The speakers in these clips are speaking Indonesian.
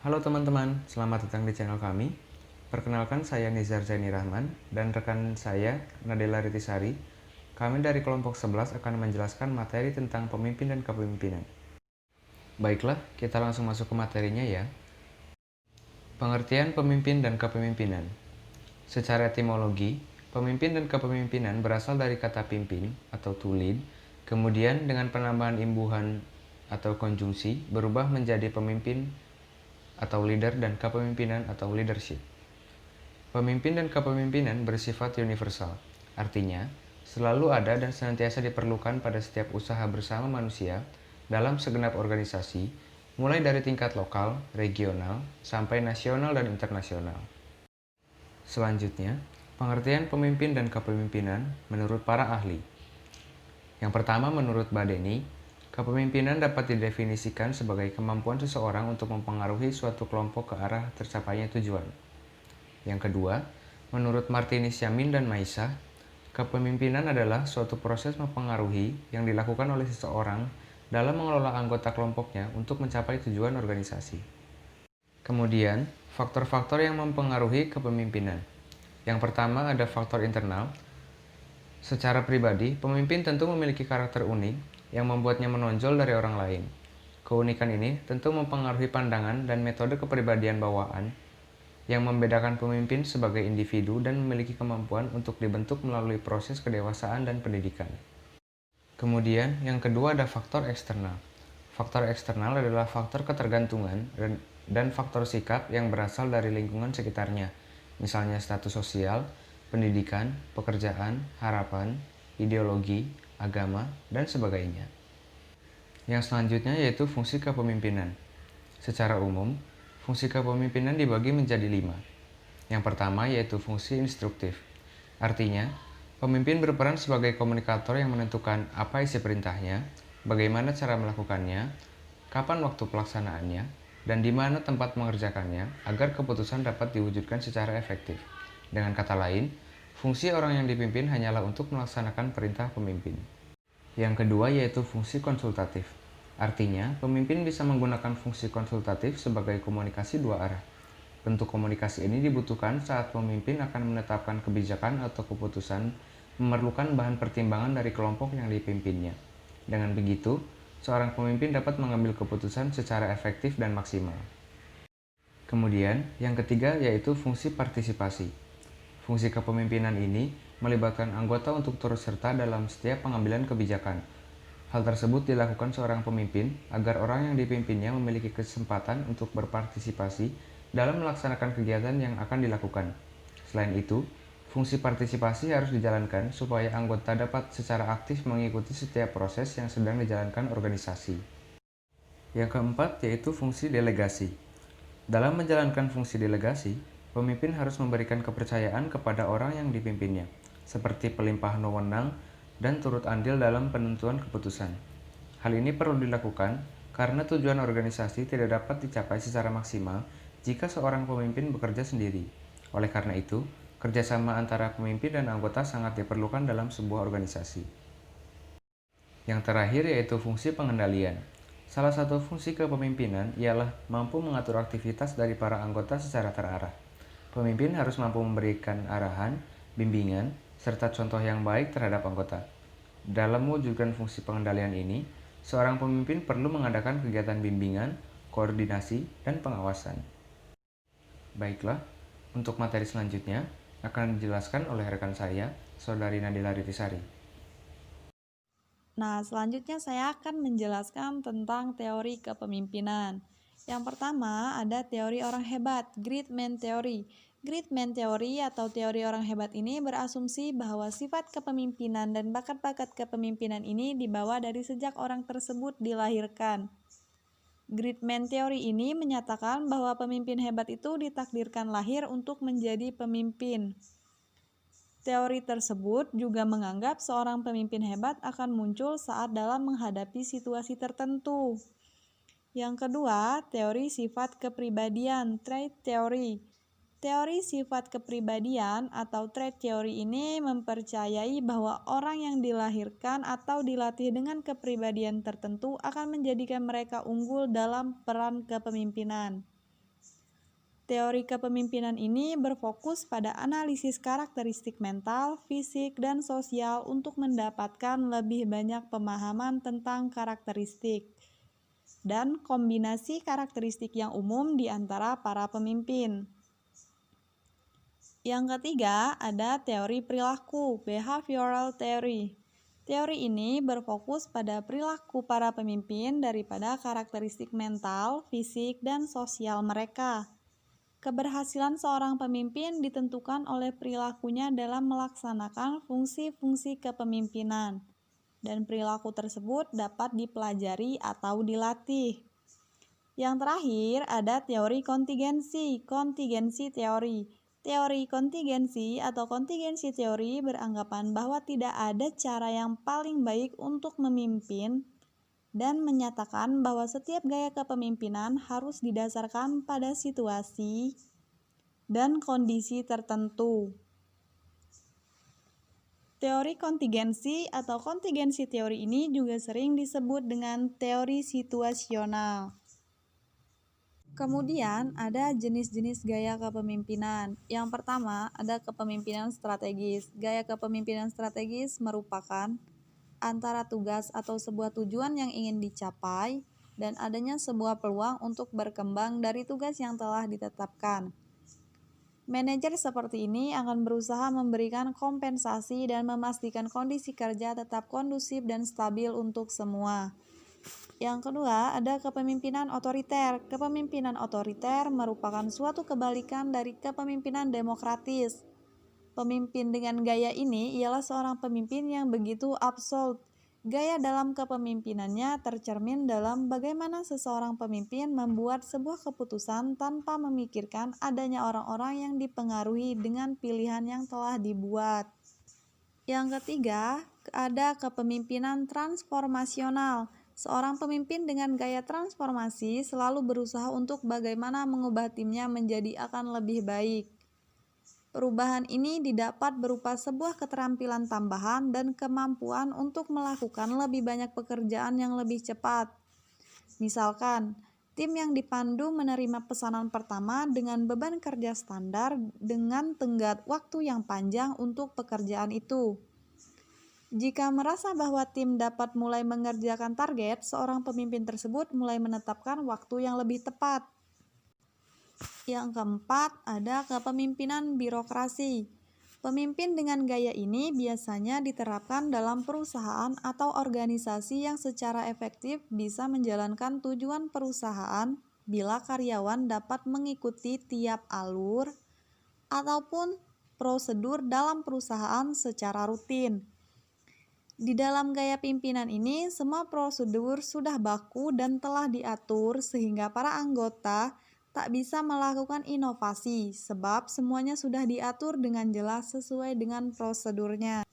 Halo teman-teman, selamat datang di channel kami. Perkenalkan, saya Nizar Zaini Rahman dan rekan saya Nadela Ritisari. Kami dari kelompok 11 akan menjelaskan materi tentang pemimpin dan kepemimpinan. Baiklah, kita langsung masuk ke materinya ya. Pengertian pemimpin dan kepemimpinan. Secara etimologi, pemimpin dan kepemimpinan berasal dari kata pimpin atau to lead, kemudian dengan penambahan imbuhan atau konjungsi berubah menjadi pemimpin atau leader dan kepemimpinan atau leadership. Pemimpin dan kepemimpinan bersifat universal, artinya selalu ada dan senantiasa diperlukan pada setiap usaha bersama manusia dalam segenap organisasi, mulai dari tingkat lokal, regional, sampai nasional dan internasional. Selanjutnya, pengertian pemimpin dan kepemimpinan menurut para ahli. Yang pertama, menurut Badeni, kepemimpinan dapat didefinisikan sebagai kemampuan seseorang untuk mempengaruhi suatu kelompok ke arah tercapainya tujuan. Yang kedua, menurut Martinus Yamin dan Maisah, kepemimpinan adalah suatu proses mempengaruhi yang dilakukan oleh seseorang dalam mengelola anggota kelompoknya untuk mencapai tujuan organisasi. Kemudian, faktor-faktor yang mempengaruhi kepemimpinan. Yang pertama ada faktor internal. Secara pribadi, pemimpin tentu memiliki karakter unik yang membuatnya menonjol dari orang lain. Keunikan ini tentu mempengaruhi pandangan dan metode kepribadian bawaan yang membedakan pemimpin sebagai individu dan memiliki kemampuan untuk dibentuk melalui proses kedewasaan dan pendidikan. Kemudian, yang kedua ada faktor eksternal. Faktor eksternal adalah faktor ketergantungan dan faktor sikap yang berasal dari lingkungan sekitarnya, misalnya status sosial, pendidikan, pekerjaan, harapan, ideologi, agama, dan sebagainya. Yang selanjutnya yaitu fungsi kepemimpinan. Secara umum, fungsi kepemimpinan dibagi menjadi 5. Yang pertama yaitu fungsi instruktif. Artinya, pemimpin berperan sebagai komunikator yang menentukan apa isi perintahnya, bagaimana cara melakukannya, kapan waktu pelaksanaannya, dan di mana tempat mengerjakannya agar keputusan dapat diwujudkan secara efektif. Dengan kata lain, fungsi orang yang dipimpin hanyalah untuk melaksanakan perintah pemimpin. Yang kedua yaitu fungsi konsultatif. Artinya, pemimpin bisa menggunakan fungsi konsultatif sebagai komunikasi dua arah. Bentuk komunikasi ini dibutuhkan saat pemimpin akan menetapkan kebijakan atau keputusan memerlukan bahan pertimbangan dari kelompok yang dipimpinnya. Dengan begitu, seorang pemimpin dapat mengambil keputusan secara efektif dan maksimal. Kemudian, yang ketiga yaitu fungsi partisipasi. Fungsi kepemimpinan ini melibatkan anggota untuk turut serta dalam setiap pengambilan kebijakan. Hal tersebut dilakukan seorang pemimpin agar orang yang dipimpinnya memiliki kesempatan untuk berpartisipasi dalam melaksanakan kegiatan yang akan dilakukan. Selain itu, fungsi partisipasi harus dijalankan supaya anggota dapat secara aktif mengikuti setiap proses yang sedang dijalankan organisasi. Yang keempat yaitu fungsi delegasi. Dalam menjalankan fungsi delegasi, pemimpin harus memberikan kepercayaan kepada orang yang dipimpinnya, seperti pelimpahan wewenang dan turut andil dalam penentuan keputusan. Hal ini perlu dilakukan karena tujuan organisasi tidak dapat dicapai secara maksimal jika seorang pemimpin bekerja sendiri. Oleh karena itu, kerjasama antara pemimpin dan anggota sangat diperlukan dalam sebuah organisasi. Yang terakhir yaitu fungsi pengendalian. Salah satu fungsi kepemimpinan ialah mampu mengatur aktivitas dari para anggota secara terarah. Pemimpin harus mampu memberikan arahan, bimbingan, serta contoh yang baik terhadap anggota. Dalam mewujudkan fungsi pengendalian ini, seorang pemimpin perlu mengadakan kegiatan bimbingan, koordinasi, dan pengawasan. Baiklah, untuk materi selanjutnya akan dijelaskan oleh rekan saya, Saudari Nadela Ritisari. Nah, selanjutnya saya akan menjelaskan tentang teori kepemimpinan. Yang pertama ada teori orang hebat, Great Man Theory. Great Man Theory atau teori orang hebat ini berasumsi bahwa sifat kepemimpinan dan bakat-bakat kepemimpinan ini dibawa dari sejak orang tersebut dilahirkan. Great Man Theory ini menyatakan bahwa pemimpin hebat itu ditakdirkan lahir untuk menjadi pemimpin. Teori tersebut juga menganggap seorang pemimpin hebat akan muncul saat dalam menghadapi situasi tertentu. Yang kedua, teori sifat kepribadian, trait theory. Teori sifat kepribadian atau trait theory ini mempercayai bahwa orang yang dilahirkan atau dilatih dengan kepribadian tertentu akan menjadikan mereka unggul dalam peran kepemimpinan. Teori kepemimpinan ini berfokus pada analisis karakteristik mental, fisik, dan sosial untuk mendapatkan lebih banyak pemahaman tentang karakteristik dan kombinasi karakteristik yang umum di antara para pemimpin. Yang ketiga, ada teori perilaku, behavioral theory. Teori ini berfokus pada perilaku para pemimpin daripada karakteristik mental, fisik, dan sosial mereka. Keberhasilan seorang pemimpin ditentukan oleh perilakunya dalam melaksanakan fungsi-fungsi kepemimpinan, dan perilaku tersebut dapat dipelajari atau dilatih. Yang terakhir ada teori kontingensi, kontingensi teori. Teori kontingensi atau kontingensi teori beranggapan bahwa tidak ada cara yang paling baik untuk memimpin dan menyatakan bahwa setiap gaya kepemimpinan harus didasarkan pada situasi dan kondisi tertentu. Teori kontingensi atau kontingensi teori ini juga sering disebut dengan teori situasional. Kemudian ada jenis-jenis gaya kepemimpinan. Yang pertama ada kepemimpinan strategis. Gaya kepemimpinan strategis merupakan antara tugas atau sebuah tujuan yang ingin dicapai dan adanya sebuah peluang untuk berkembang dari tugas yang telah ditetapkan. Manajer seperti ini akan berusaha memberikan kompensasi dan memastikan kondisi kerja tetap kondusif dan stabil untuk semua. Yang kedua, ada kepemimpinan otoriter. Kepemimpinan otoriter merupakan suatu kebalikan dari kepemimpinan demokratis. Pemimpin dengan gaya ini ialah seorang pemimpin yang begitu absolut. Gaya dalam kepemimpinannya tercermin dalam bagaimana seseorang pemimpin membuat sebuah keputusan tanpa memikirkan adanya orang-orang yang dipengaruhi dengan pilihan yang telah dibuat. Yang ketiga, ada kepemimpinan transformasional. Seorang pemimpin dengan gaya transformasi selalu berusaha untuk bagaimana mengubah timnya menjadi akan lebih baik. Perubahan ini didapat berupa sebuah keterampilan tambahan dan kemampuan untuk melakukan lebih banyak pekerjaan yang lebih cepat. Misalkan, tim yang dipandu menerima pesanan pertama dengan beban kerja standar dengan tenggat waktu yang panjang untuk pekerjaan itu. Jika merasa bahwa tim dapat mulai mengerjakan target, seorang pemimpin tersebut mulai menetapkan waktu yang lebih tepat. Yang keempat, ada kepemimpinan birokrasi. Pemimpin dengan gaya ini biasanya diterapkan dalam perusahaan atau organisasi yang secara efektif bisa menjalankan tujuan perusahaan bila karyawan dapat mengikuti tiap alur ataupun prosedur dalam perusahaan secara rutin. Di dalam gaya pimpinan ini, semua prosedur sudah baku dan telah diatur sehingga para anggota tak bisa melakukan inovasi sebab semuanya sudah diatur dengan jelas sesuai dengan prosedurnya.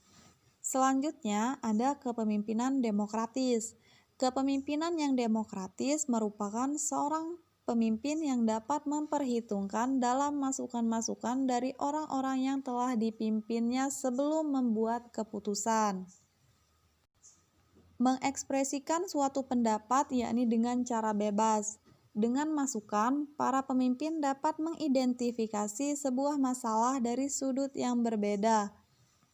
Selanjutnya ada kepemimpinan demokratis. Kepemimpinan yang demokratis merupakan seorang pemimpin yang dapat memperhitungkan dalam masukan-masukan dari orang-orang yang telah dipimpinnya sebelum membuat keputusan. Mengekspresikan suatu pendapat yakni dengan cara bebas. Dengan masukan, para pemimpin dapat mengidentifikasi sebuah masalah dari sudut yang berbeda,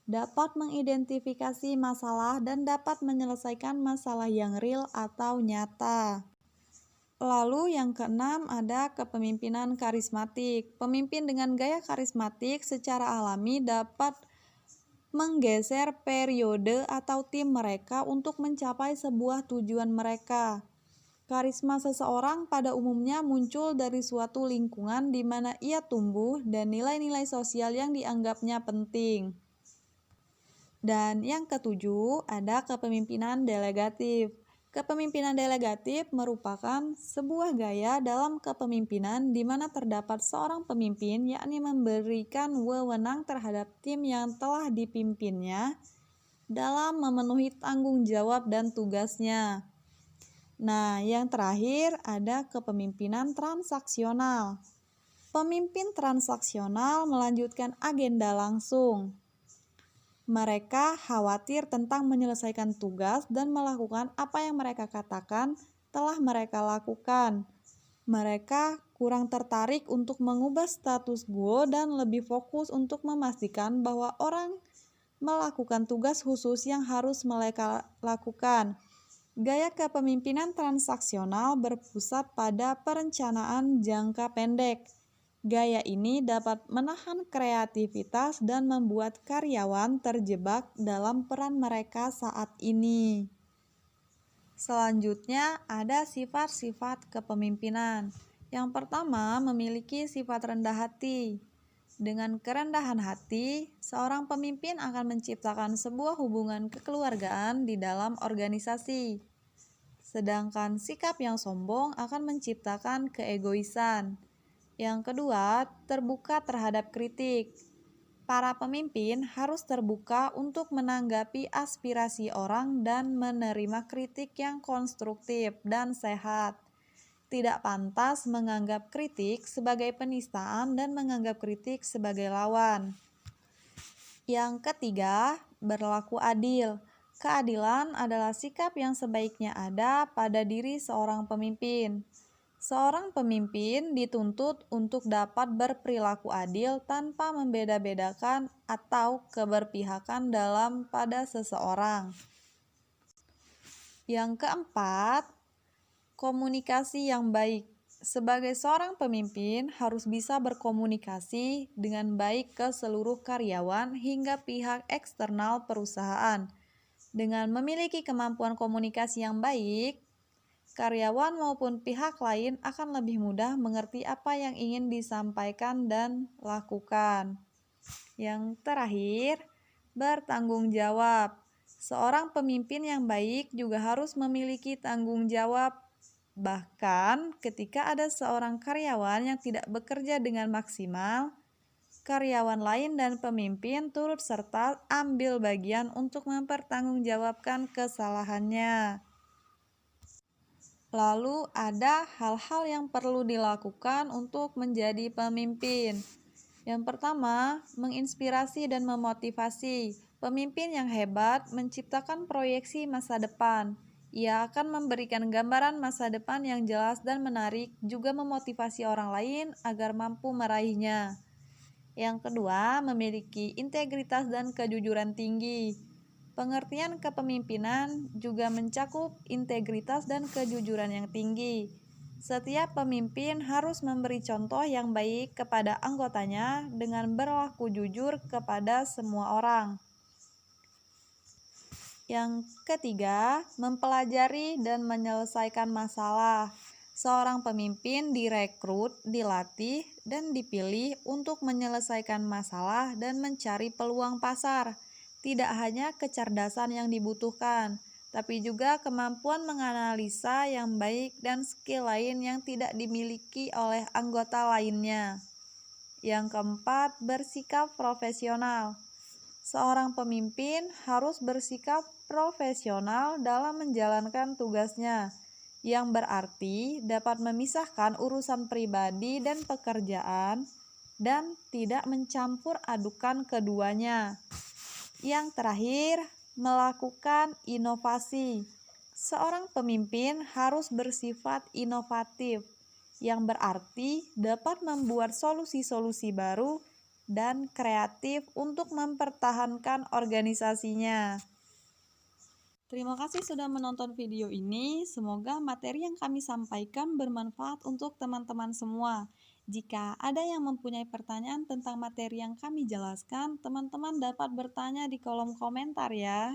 dapat mengidentifikasi masalah dan dapat menyelesaikan masalah yang real atau nyata. Lalu yang keenam ada kepemimpinan karismatik. Pemimpin dengan gaya karismatik secara alami dapat menggeser periode atau tim mereka untuk mencapai sebuah tujuan mereka. Karisma seseorang pada umumnya muncul dari suatu lingkungan di mana ia tumbuh dan nilai-nilai sosial yang dianggapnya penting. Dan yang ketujuh, ada kepemimpinan delegatif. Kepemimpinan delegatif merupakan sebuah gaya dalam kepemimpinan di mana terdapat seorang pemimpin yakni memberikan wewenang terhadap tim yang telah dipimpinnya dalam memenuhi tanggung jawab dan tugasnya. Nah, yang terakhir ada kepemimpinan transaksional. Pemimpin transaksional melanjutkan agenda langsung. Mereka khawatir tentang menyelesaikan tugas dan melakukan apa yang mereka katakan telah mereka lakukan. Mereka kurang tertarik untuk mengubah status quo dan lebih fokus untuk memastikan bahwa orang melakukan tugas khusus yang harus mereka lakukan. Gaya kepemimpinan transaksional berpusat pada perencanaan jangka pendek. Gaya ini dapat menahan kreativitas dan membuat karyawan terjebak dalam peran mereka saat ini. Selanjutnya, ada sifat-sifat kepemimpinan. Yang pertama, memiliki sifat rendah hati. Dengan kerendahan hati, seorang pemimpin akan menciptakan sebuah hubungan kekeluargaan di dalam organisasi. Sedangkan sikap yang sombong akan menciptakan keegoisan. Yang kedua, terbuka terhadap kritik. Para pemimpin harus terbuka untuk menanggapi aspirasi orang dan menerima kritik yang konstruktif dan sehat. Tidak pantas menganggap kritik sebagai penistaan dan menganggap kritik sebagai lawan. Yang ketiga, berlaku adil. Keadilan adalah sikap yang sebaiknya ada pada diri seorang pemimpin. Seorang pemimpin dituntut untuk dapat berperilaku adil tanpa membeda-bedakan atau keberpihakan pada seseorang. Yang keempat, komunikasi yang baik. Sebagai seorang pemimpin harus bisa berkomunikasi dengan baik ke seluruh karyawan hingga pihak eksternal perusahaan. Dengan memiliki kemampuan komunikasi yang baik, karyawan maupun pihak lain akan lebih mudah mengerti apa yang ingin disampaikan dan lakukan. Yang terakhir, bertanggung jawab. Seorang pemimpin yang baik juga harus memiliki tanggung jawab. Bahkan ketika ada seorang karyawan yang tidak bekerja dengan maksimal, karyawan lain dan pemimpin turut serta ambil bagian untuk mempertanggungjawabkan kesalahannya. Lalu ada hal-hal yang perlu dilakukan untuk menjadi pemimpin. Yang pertama, menginspirasi dan memotivasi. Pemimpin yang hebat menciptakan proyeksi masa depan. Ia akan memberikan gambaran masa depan yang jelas dan menarik, juga memotivasi orang lain agar mampu meraihnya. Yang kedua, memiliki integritas dan kejujuran tinggi. Pengertian kepemimpinan juga mencakup integritas dan kejujuran yang tinggi. Setiap pemimpin harus memberi contoh yang baik kepada anggotanya dengan berlaku jujur kepada semua orang. Yang ketiga, mempelajari dan menyelesaikan masalah. Seorang pemimpin direkrut, dilatih, dan dipilih untuk menyelesaikan masalah dan mencari peluang pasar. Tidak hanya kecerdasan yang dibutuhkan, tapi juga kemampuan menganalisa yang baik dan skill lain yang tidak dimiliki oleh anggota lainnya. Yang keempat, bersikap profesional. Seorang pemimpin harus bersikap profesional dalam menjalankan tugasnya, yang berarti dapat memisahkan urusan pribadi dan pekerjaan dan tidak mencampur adukan keduanya. Yang terakhir, melakukan inovasi. Seorang pemimpin harus bersifat inovatif, yang berarti dapat membuat solusi-solusi baru dan kreatif untuk mempertahankan organisasinya. Terima kasih sudah menonton video ini. Semoga materi yang kami sampaikan bermanfaat untuk teman-teman semua. Jika ada yang mempunyai pertanyaan tentang materi yang kami jelaskan, teman-teman dapat bertanya di kolom komentar ya.